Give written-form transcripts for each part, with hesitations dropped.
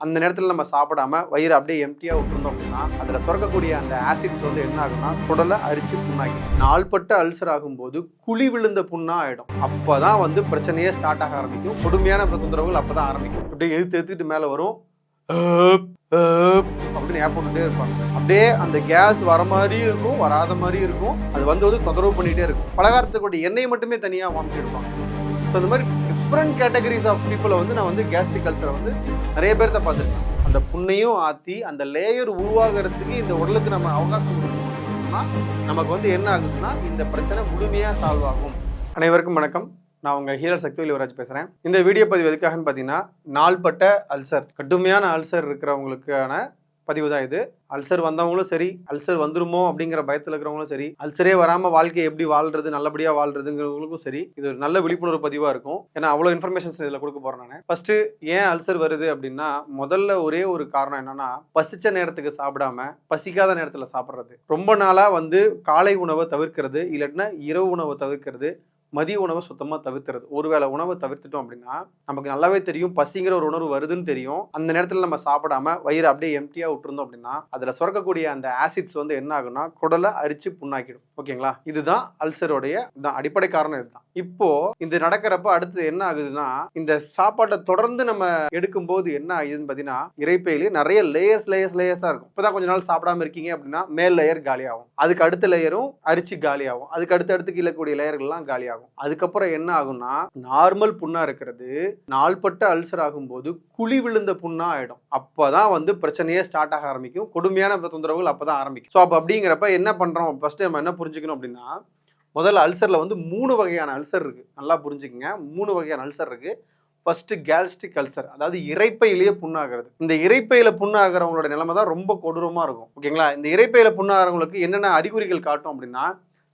அந்த நேரத்தில் நம்ம சாப்பிடாம வயிறு அப்படியே எம்டியாக விட்டுருந்தோம் அப்படின்னா அதில் சுரக்கக்கூடிய அந்த ஆசிட்ஸ் வந்து என்ன ஆகும்னா குடலை அரிச்சு புண்ணாக்கி நாள்பட்ட அல்சர் ஆகும்போது குழி விழுந்த புண்ணா ஆகிடும். அப்போ தான் வந்து பிரச்சனையே ஸ்டார்ட் ஆக ஆரம்பிக்கும். கொடுமையான தொந்தரவுகள் அப்போ தான் ஆரம்பிக்கும். அப்படியே எடுத்துட்டு மேலே வரும் அப்படின்னு ஏற்பட்டுட்டே இருப்பாங்க. அப்படியே அந்த கேஸ் வர மாதிரியும் இருக்கும், வராத மாதிரியும் இருக்கும். அது வந்து தொந்தரவு பண்ணிகிட்டே இருக்கும். பலகாரத்துக்குடைய எண்ணெய் மட்டுமே தனியாக வாமிட்டு எடுப்பாங்க. ஸோ இந்த மாதிரி டிஃப்ரெண்ட் கேட்டகரிஸ் ஆஃப் பீப்புளை வந்து நான் வந்து கேஸ்ட்ரிக் அல்சரை வந்து நிறைய பேர்த்த பார்த்துருக்கேன். அந்த புண்ணையும் ஆற்றி அந்த லேயர் உருவாகிறதுக்கு இந்த உடலுக்கு நம்ம அவகாசம் கொடுக்கணும்னா நமக்கு வந்து என்ன ஆகுதுன்னா இந்த பிரச்சனை முழுமையாக சால்வ் ஆகும். அனைவருக்கும் வணக்கம். நான் உங்கள் ஹீலர் சக்திவேல் யுவராஜ் பேசுகிறேன். இந்த வீடியோ பதிவு எதுக்காகன்னு பார்த்தீங்கன்னா, நாள்பட்ட அல்சர், கடுமையான அல்சர் இருக்கிறவங்களுக்கான பதிவு தான் இது. அல்சர் வந்தவங்களும் சரி, அல்சர் வந்துருமோ அப்படிங்கிற பயத்தில் இருக்கிறவங்களும் சரி, அல்சரே வராமல் வாழ்க்கையை எப்படி வாழ்றது, நல்லபடியாக வாழ்றதுங்கிறவங்களுக்கும் சரி, இது ஒரு நல்ல விழிப்புணர்வு பதிவாக இருக்கும். ஏன்னா அவ்வளோ இன்ஃபர்மேஷன்ஸ் இதில் கொடுக்க போகிறேன் நான். ஃபர்ஸ்ட்டு ஏன் அல்சர் வருது அப்படின்னா, முதல்ல ஒரே ஒரு காரணம் என்னன்னா, பசிச்ச நேரத்துக்கு சாப்பிடாம பசிக்காத நேரத்தில் சாப்பிட்றது. ரொம்ப நாளாக வந்து காலை உணவை தவிர்க்கிறது, இல்லைன்னா இரவு உணவை தவிர்க்கிறது, மதிய உணவை சுத்தமாக தவிர்த்துறது. ஒருவேளை உணவை தவிர்த்துட்டோம் அப்படின்னா நமக்கு நல்லாவே தெரியும் பசிங்கிற ஒரு உணர்வு வருதுன்னு தெரியும். அந்த நேரத்தில் நம்ம சாப்பிடாம வயிறு அப்படியே எம்டியாக விட்டுருந்தோம் அப்படின்னா அதில் சுரக்கக்கூடிய அந்த ஆசிட்ஸ் வந்து என்ன ஆகும்னா குடலை அரிச்சு புண்ணாக்கிடும். ஓகேங்களா? இதுதான் அல்சருடைய அடிப்படை காரணம். இதுதான். இப்போ இது நடக்கிறப்ப அடுத்து என்ன ஆகுதுன்னா, இந்த சாப்பாட்டை தொடர்ந்து நம்ம எடுக்கும்போது என்ன ஆகுதுன்னு பார்த்தீங்கன்னா, இறைப்பையிலே நிறைய லேயர்ஸாக இருக்கும். இப்போதான் கொஞ்ச நாள் சாப்பிடாம இருக்கீங்க அப்படின்னா மேல் லேயர் காலியாகும், அதுக்கு அடுத்த லேயரும் அரிச்சு காலியாகும், அதுக்கு அடுத்து கீழக்கூடிய லேயர்கள்லாம் காலியாகும். அதுக்கப்புறம் என்ன ஆகும்னா, நார்மல் புண்ணா இருக்கிறது நாள்பட்ட அல்சர் ஆகும்போது குழி விழுந்த புண்ணா ஆயிடும். அப்பதான் வந்து பிரச்சனையே ஸ்டார்ட் ஆக ஆரம்பிக்கும். கொடுமையான தொந்தரவுகள் அப்பதான் ஆரம்பிக்கும். ஸோ அப்போ அப்படிங்கிறப்ப என்ன பண்றோம், ஃபர்ஸ்ட் நம்ம என்ன புரிஞ்சுக்கணும் அப்படின்னா, முதல்ல அல்சர்ல வந்து 3 வகையான அல்சர் இருக்கு. நல்லா புரிஞ்சுக்கங்க. 3 வகையான அல்சர் இருக்கு. ஃபர்ஸ்ட் கேஸ்ட்ரிக் அல்சர், அதாவது இறைப்பையிலேயே புண்ணாகிறது. இந்த இறைப்பையில புண்ணாகிறவங்களோட நிலைமை தான் ரொம்ப கொடூரமா இருக்கும். ஓகேங்களா? இந்த இறைப்பையில புண்ணாகிறவங்களுக்கு என்னென்ன அறிகுறிகள் காட்டும் அப்படின்னா,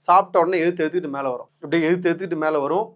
சாப்பிட்ட உடனே எடுத்துட்டு மேலே வரும். அப்படியே எடுத்துட்டு மேலே வரும்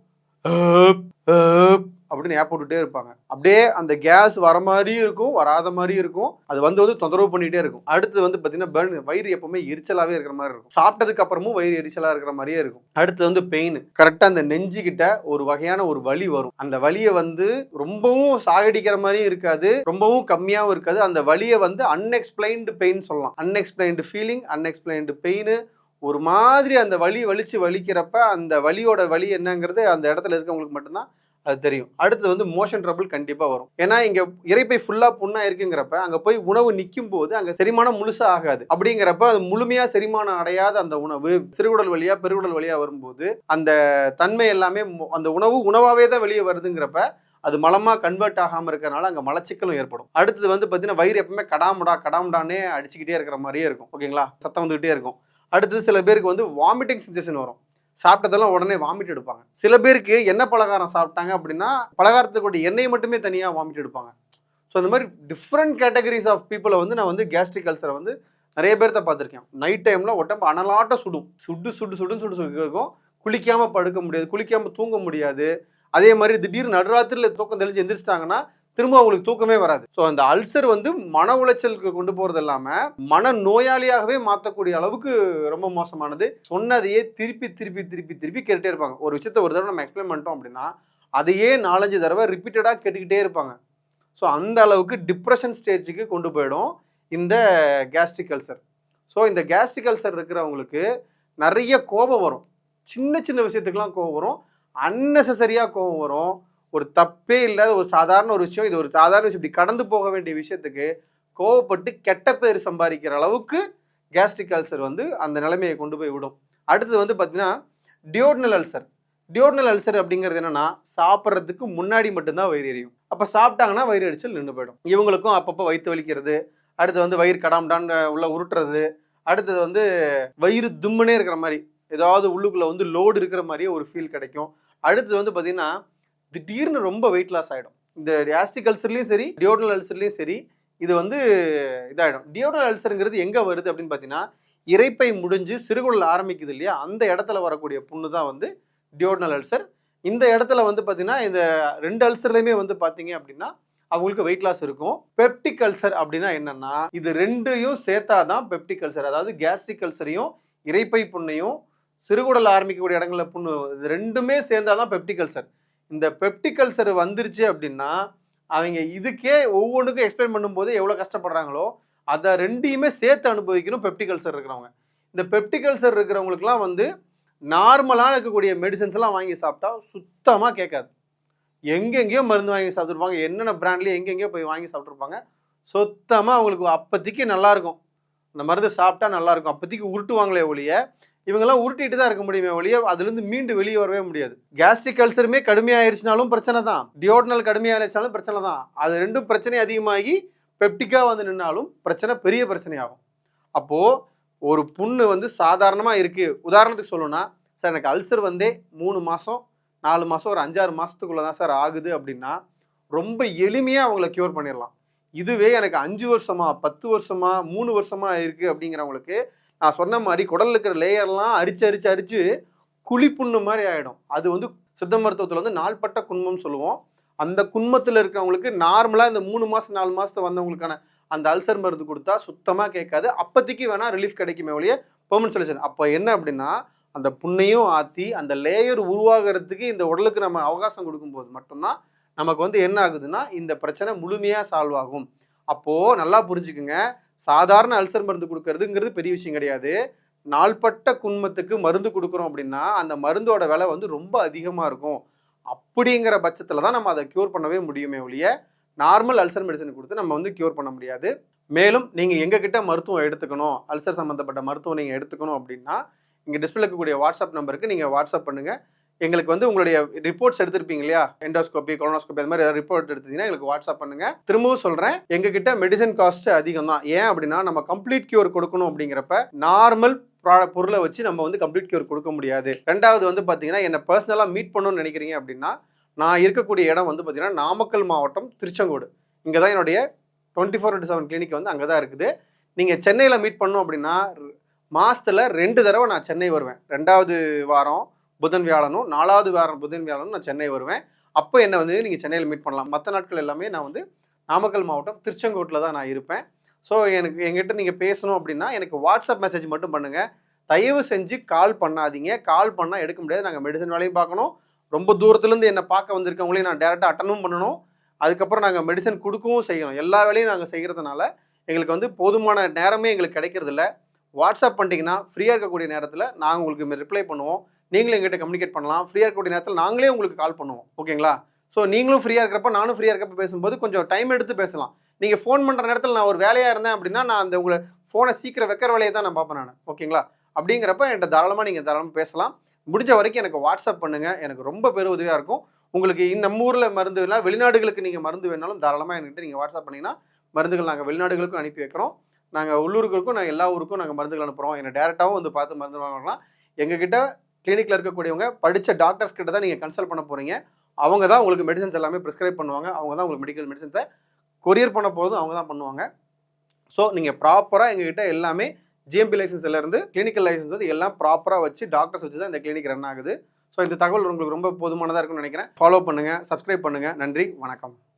அப்படின்னு ஏற்பட்டுட்டே இருப்பாங்க. அப்படியே அந்த கேஸ் வர மாதிரியும் இருக்கும், வராத மாதிரியும் இருக்கும். அது வந்து தொந்தரவு பண்ணிகிட்டே இருக்கும். அடுத்து வந்து பார்த்தீங்கன்னா வயிறு எப்பவுமே எரிச்சலாகவே இருக்கிற மாதிரி இருக்கும். சாப்பிட்டதுக்கு அப்புறமும் வயிறு எரிச்சலாக இருக்கிற மாதிரியே இருக்கும். அடுத்து வந்து பெயின், கரெக்டாக அந்த நெஞ்சுக்கிட்ட ஒரு வகையான ஒரு வலி வரும். அந்த வலியை வந்து ரொம்பவும் சாகடிக்கிற மாதிரியும் இருக்காது, ரொம்பவும் கம்மியாகவும் இருக்காது. அந்த வலியை வந்து அன்எக்ஸ்பிளைன்டு பெயின் சொல்லலாம். Unexplained feeling, unexplained pain. ஒரு மாதிரி அந்த வலிக்கிறப்ப அந்த வலியோட வலி என்னங்கிறது அந்த இடத்துல இருக்கவங்களுக்கு மட்டும்தான் அது தெரியும். அடுத்து வந்து மோஷன் ட்ரபிள் கண்டிப்பாக வரும். ஏன்னா இங்கே இறைப்பை ஃபுல்லாக புண்ணா இருக்குங்கிறப்ப அங்கே போய் உணவு நிற்கும் போது அங்கே செரிமானம் முழுசாக ஆகாது. அப்படிங்கிறப்ப அது முழுமையாக செரிமானம் அடையாத அந்த உணவு சிறுகுடல் வழியாக பெருகுடல் வழியாக வரும்போது அந்த தன்மை எல்லாமே அந்த உணவாகவே தான் வெளியே வருதுங்கிறப்ப அது மலமாக கன்வெர்ட் ஆகாமல் இருக்கிறனால அங்கே மலச்சிக்கலும் ஏற்படும். அடுத்தது வந்து பார்த்தீங்கன்னா, வயிறு எப்பவுமே கடாமுடானே அடிச்சுக்கிட்டே இருக்கிற மாதிரியே இருக்கும். ஓகேங்களா? சத்தம் வந்துகிட்டே இருக்கும். அடுத்தது சில பேருக்கு வந்து வாமிட்டிங் சென்சேஷன் வரும். சாப்பிட்டதெல்லாம் உடனே வாமிட் எடுப்பாங்க. சில பேருக்கு என்ன பலகாரம் சாப்பிட்டாங்க அப்படின்னா பலகாரத்துக்கு எண்ணெய் மட்டுமே தனியாக வாமிட் எடுப்பாங்க. ஸோ இந்த மாதிரி டிஃப்ரெண்ட் கேட்டகரிஸ் ஆஃப் பீப்புளை வந்து நான் வந்து கேஸ்ட்ரிக் அல்சரை வந்து நிறைய பேர்த்த பார்த்துருக்கேன். நைட் டைமில் உடம்பு அனலாட்ட சுடுன்னு இருக்கும். குளிக்காமல் படுக்க முடியாது, குளிக்காமல் தூங்க முடியாது. அதே மாதிரி திடீர்னு நடுராத்திரியில் தூக்கம் தெளிஞ்சு எந்திரிச்சிட்டாங்கன்னா திரும்ப அவங்களுக்கு தூக்கமே வராது. ஸோ அந்த அல்சர் வந்து மன உளைச்சலுக்கு கொண்டு போகிறது இல்லாமல் மன நோயாளியாகவே மாற்றக்கூடிய அளவுக்கு ரொம்ப மோசமானது. சொன்னதையே திருப்பி கேட்டுட்டே இருப்பாங்க. ஒரு விஷயத்தை ஒரு தடவை நம்ம எக்ஸ்பிளைன் பண்ணிட்டோம் அப்படின்னா அதையே 4-5 தடவை ரிப்பீட்டடாக கேட்டுக்கிட்டே இருப்பாங்க. ஸோ அந்த அளவுக்கு டிப்ரெஷன் ஸ்டேஜுக்கு கொண்டு போயிடும் இந்த கேஸ்ட்ரிக் அல்சர். ஸோ இந்த கேஸ்ட்ரிக் அல்சர் இருக்கிறவங்களுக்கு நிறைய கோபம் வரும். சின்ன விஷயத்துக்கெல்லாம் கோபம் வரும், அன்னெசரியாக கோபம் வரும். ஒரு தப்பே இல்லாத ஒரு சாதாரண ஒரு விஷயம், இது ஒரு சாதாரண விஷயம், இப்படி கடந்து போக வேண்டிய விஷயத்துக்கு கோவப்பட்டு கெட்ட பேர் சம்பாதிக்கிற அளவுக்கு கேஸ்ட்ரிக் அல்சர் வந்து அந்த நிலைமையை கொண்டு போய் விடும். அடுத்தது வந்து பார்த்தீங்கன்னா டியோடனல் அல்சர். டியோடனல் அல்சர் அப்படிங்கிறது என்னன்னா, சாப்பிட்றதுக்கு முன்னாடி மட்டும்தான் வயிறு எரியும். அப்போ சாப்பிட்டாங்கன்னா வயிறு எரிச்சல் நின்று போயிடும். இவங்களுக்கும் அப்பப்போ வயிற்று வலிக்கிறது, அடுத்து வந்து வயிறு கடாம்டான்னு உள்ள உருட்டுறது, அடுத்தது வந்து வயிறு தும்முனே இருக்கிற மாதிரி, ஏதாவது உள்ளுக்குள்ளே வந்து லோடு இருக்கிற மாதிரியே ஒரு ஃபீல் கிடைக்கும். அடுத்தது வந்து பார்த்தீங்கன்னா திடீர்னு ரொம்ப வெயிட் லாஸ் ஆகிடும். இந்த கேஸ்ட்ரிக் அல்சர்லையும் சரி, டியோடனல் அல்சர்லையும் சரி, இது வந்து இதாகிடும். டியோடனல் அல்சருங்கிறது எங்கே வருது அப்படின்னு பார்த்தீங்கன்னா, இறைப்பை முடிஞ்சு சிறுகுடல் ஆரம்பிக்குது இல்லையா, அந்த இடத்துல வரக்கூடிய புண்ணு தான் வந்து டியோடனல் அல்சர். இந்த இடத்துல வந்து பார்த்தீங்கன்னா இந்த 2 அல்சர்லையுமே வந்து பார்த்தீங்க அப்படின்னா அவங்களுக்கு வெயிட் லாஸ் இருக்கும். பெப்டிக் அல்சர் அப்படின்னா என்னன்னா, இது 2ஐயும் சேர்த்தாதான் பெப்டிக் அல்சர். அதாவது கேஸ்ட்ரிக் அல்சரையும் இறைப்பை புண்ணையும் சிறுகுடல் ஆரம்பிக்கக்கூடிய இடங்களில் புண்ணு, இது 2மே சேர்ந்தாதான் பெப்டிக் அல்சர். இந்த பெப்டிக் அல்சர் வந்துருச்சு அப்படின்னா அவங்க இதுக்கே ஒவ்வொன்றுக்கும் எக்ஸ்பிளைன் பண்ணும்போது எவ்வளோ கஷ்டப்படுறாங்களோ அதை ரெண்டையுமே சேர்த்து அனுபவிக்கணும் பெப்டிக் அல்சர் இருக்கிறவங்க. இந்த பெப்டிக் அல்சர் இருக்கிறவங்களுக்குலாம் வந்து நார்மலாக இருக்கக்கூடிய மெடிசன்ஸ் எல்லாம் வாங்கி சாப்பிட்டா சுத்தமாக கேட்காது. எங்கெங்கேயோ மருந்து வாங்கி சாப்பிட்ருப்பாங்க, என்னென்ன பிராண்ட்லேயே எங்கெங்கேயோ போய் வாங்கி சாப்பிட்ருப்பாங்க. சுத்தமாக அவங்களுக்கு அப்போதைக்கு நல்லாயிருக்கும், அந்த மருந்து சாப்பிட்டா நல்லாயிருக்கும், அப்போதைக்கு உருட்டுவாங்களே ஒழிய இவங்கெல்லாம் உருட்டிட்டு தான் இருக்க முடியுமே ஒழிய அதுலேருந்து மீண்டு வெளியே வரவே முடியாது. கேஸ்ட்ரிக் அல்சருமே கடுமையாயிருச்சுனாலும் பிரச்சனை தான், டியோடனல் கடுமையாயிருச்சாலும் பிரச்சனை தான். அது ரெண்டும் பிரச்சனை அதிகமாகி பெப்டிக்காக வந்து நின்னாலும் பிரச்சனை பெரிய பிரச்சனையாகும். அப்போது ஒரு புண்ணு வந்து சாதாரணமாக இருக்குது, உதாரணத்துக்கு சொல்லணும்னா சார் எனக்கு அல்சர் வந்தே 3 மாதம் 4 மாதம் ஒரு 5-6 மாதத்துக்குள்ளே தான் சார் ஆகுது அப்படின்னா ரொம்ப எளிமையாக அவங்கள க்யூர் பண்ணிடலாம். இதுவே எனக்கு 5 வருஷமா 10 வருஷமா 3 வருஷமா இருக்குது அப்படிங்கிறவங்களுக்கு நான் சொன்ன மாதிரி குடலில் இருக்கிற லேயர்லாம் அரிச்சு குழிப்புண்ணு மாதிரி ஆகிடும். அது வந்து சித்த மருத்துவத்தில் வந்து நாள்பட்ட குன்மம்னு சொல்லுவோம். அந்த குன்மத்தில் இருக்கிறவங்களுக்கு நார்மலாக இந்த 3 மாதம் 4 மாதத்தை வந்தவங்களுக்கான அந்த அல்சர் மருந்து கொடுத்தா சுத்தமாக கேட்காது. அப்போதைக்கு வேணால் ரிலீஃப் கிடைக்குமே ஒழிய பெர்மனன்ட் சொல்யூஷன். அப்போ என்ன அப்படின்னா அந்த புண்ணையும் ஆற்றி அந்த லேயர் உருவாகிறதுக்கு இந்த உடலுக்கு நம்ம அவகாசம் கொடுக்கும்போது மட்டும்தான் நமக்கு வந்து என்ன ஆகுதுன்னா இந்த பிரச்சனை முழுமையாக சால்வ் ஆகும். அப்போது நல்லா புரிஞ்சுக்குங்க, சாதாரண அல்சர் மருந்து கொடுக்கறதுங்கிறது பெரிய விஷயம் கிடையாது. நாள்பட்ட குன்மத்துக்கு மருந்து கொடுக்குறோம் அப்படின்னா அந்த மருந்தோட விலை வந்து ரொம்ப அதிகமாக இருக்கும். அப்படிங்கிற பட்சத்தில் தான் நம்ம அதை க்யூர் பண்ணவே முடியுமே ஒழிய நார்மல் அல்சர் மெடிசன் கொடுத்து நம்ம வந்து க்யூர் பண்ண முடியாது. மேலும் நீங்கள் எங்ககிட்ட மருத்துவம் எடுத்துக்கணும், அல்சர் சம்மந்தப்பட்ட மருத்துவம் நீங்கள் எடுத்துக்கணும் அப்படின்னா இங்கே டிஸ்பிளே இருக்கக்கூடிய வாட்ஸ்அப் நம்பருக்கு நீங்கள் வாட்ஸ்அப் பண்ணுங்கள். எங்களுக்கு வந்து உங்களுடைய ரிப்போர்ட்ஸ் எடுத்திருப்பீங்க இல்லையா, எண்டோஸ்கோபி கொலோனோஸ்கோபி அது மாதிரி ஏதாவது ரிப்போர்ட் எடுத்தீங்கன்னா எங்களுக்கு வாட்ஸ்அப் பண்ணுங்கள். திரும்பவும் சொல்கிறேன், எங்ககிட்ட மெடிசன் காஸ்ட் அதிகம் தான். ஏன் அப்படின்னா நம்ம கம்ப்ளீட் கியூர் கொடுக்கணும் அப்படிங்கிறப்ப நார்மல் பொருளை வச்சு நம்ம வந்து கம்ப்ளீட் கியூர் கொடுக்க முடியாது. ரெண்டாவது வந்து பார்த்தீங்கன்னா என்னை பர்சனலாக மீட் பண்ணணும்னு நினைக்கிறீங்க அப்படின்னா நான் இருக்கக்கூடிய இடம் வந்து பார்த்தீங்கன்னா நாமக்கல் மாவட்டம் திருச்செங்கோடு. இங்கே தான் என்னுடைய 24/7 கிளினிக் வந்து அங்கே தான் இருக்குது. நீங்கள் சென்னையில் மீட் பண்ணணும் அப்படின்னா மாதத்தில் 2 தடவை நான் சென்னை வருவேன். 2வது வாரம் புதன் வியாழனும் 4வது வாரம் புதன் வியாழனும் நான் சென்னை வருவேன். அப்போ என்ன வந்து நீங்கள் சென்னையில் மீட் பண்ணலாம். மற்ற நாட்கள் எல்லாமே நான் வந்து நாமக்கல் மாவட்டம் திருச்செங்கோட்டில் தான் நான் இருப்பேன். ஸோ என்கிட்ட நீங்கள் பேசணும் அப்படின்னா எனக்கு வாட்ஸ்அப் மெசேஜ் மட்டும் பண்ணுங்கள். தயவு செஞ்சு கால் பண்ணாதீங்க. கால் பண்ணால் எடுக்க முடியாது. நாங்கள் மெடிசன் வேலையும் பார்க்கணும், ரொம்ப தூரத்துலேருந்து என்னை பார்க்க வந்திருக்கவங்களையும் நான் டேரெக்டாக அட்டனும் பண்ணணும். அதுக்கப்புறம் நாங்கள் மெடிசன் கொடுக்கவும் செய்யணும். எல்லா வேலையும் நாங்கள் செய்கிறதுனால எங்களுக்கு வந்து போதுமான நேரமே எங்களுக்கு கிடைக்கிறதில்ல. வாட்ஸ்அப் பண்ணிட்டீங்கன்னா ஃப்ரீயாக இருக்கக்கூடிய நேரத்தில் நாங்கள் உங்களுக்கு ரிப்ளை பண்ணுவோம். நீங்களும் எங்கிட்ட கம்யூனிகேட் பண்ணலாம். ஃப்ரீயாக இருக்கக்கூடிய நேரத்தில் நாங்களே உங்களுக்கு கால் பண்ணுவோம். ஓகேங்களா? ஸோ நீங்களும் ஃப்ரீயாக இருக்கிறப்ப நானும் ஃப்ரீயாக இருக்கப்போ பேசும்போது கொஞ்சம் டைம் எடுத்து பேசலாம். நீங்கள் ஃபோன் பண்ணுற நேரத்தில் நான் ஒரு வேலையாக இருந்தேன் அப்படின்னா நான் அந்த உங்களை ஃபோனை சீக்கிரம் வைக்கிற வேலையை தான் நான் பார்ப்பேன் நான். ஓகேங்களா? அப்படிங்கிறப்ப என்கிட்ட தாராளமாக பேசலாம். முடிஞ்ச வரைக்கும் எனக்கு வாட்ஸ்அப் பண்ணுங்கள். எனக்கு ரொம்ப பெரும் உதவியாக இருக்கும். உங்களுக்கு நம்ம ஊரில் மருந்து வேணாலும் வெளிநாடுகளுக்கு நீங்கள் மருந்து வேணாலும் தாராளமாக என்கிட்ட நீங்கள் வாட்ஸ்அப் பண்ணிங்கன்னா மருந்துகள் நாங்கள் வெளிநாடுகளுக்கும் அனுப்பி வைக்கிறோம். நாங்கள் உள்ளூர்களுக்கும் நாங்கள் எல்லா ஊருக்கும் நாங்கள் மருந்துகள் அனுப்புகிறோம். என்னை டேரெக்டாகவும் வந்து பார்த்து மருந்து வாங்கலாம். எங்ககிட்ட கிளினிக்கில் இருக்கக்கூடியவங்க படித்த டாக்டர்ஸ் கிட்ட தான் நீங்கள் கன்சல்ட் பண்ண போகிறீங்க. அவங்க தான் உங்களுக்கு மெடிசன்ஸ் எல்லாமே ப்ரிஸ்கிரைப் பண்ணுவாங்க. அவங்க தான் உங்களுக்கு மெடிக்கல் மெடிசன்ஸை கொரியர் பண்ண போதும் அவங்க தான் பண்ணுவாங்க. ஸோ நீங்கள் ப்ராப்பராக எங்ககிட்ட எல்லாமே ஜிஎம்பி லைசன்ஸ்லேருந்து கிளினிக்கல் லைசன்ஸ் வந்து எல்லாம் ப்ராப்பராக வச்சு டாக்டர்ஸ் வச்சு தான் இந்த கிளினிக் ரன் ஆகுது. ஸோ இந்த தகவல் உங்களுக்கு ரொம்ப போதுமானதாக இருக்கும்னு நினைக்கிறேன். ஃபாலோ பண்ணுங்கள், சப்ஸ்கிரைப் பண்ணுங்கள். நன்றி, வணக்கம்.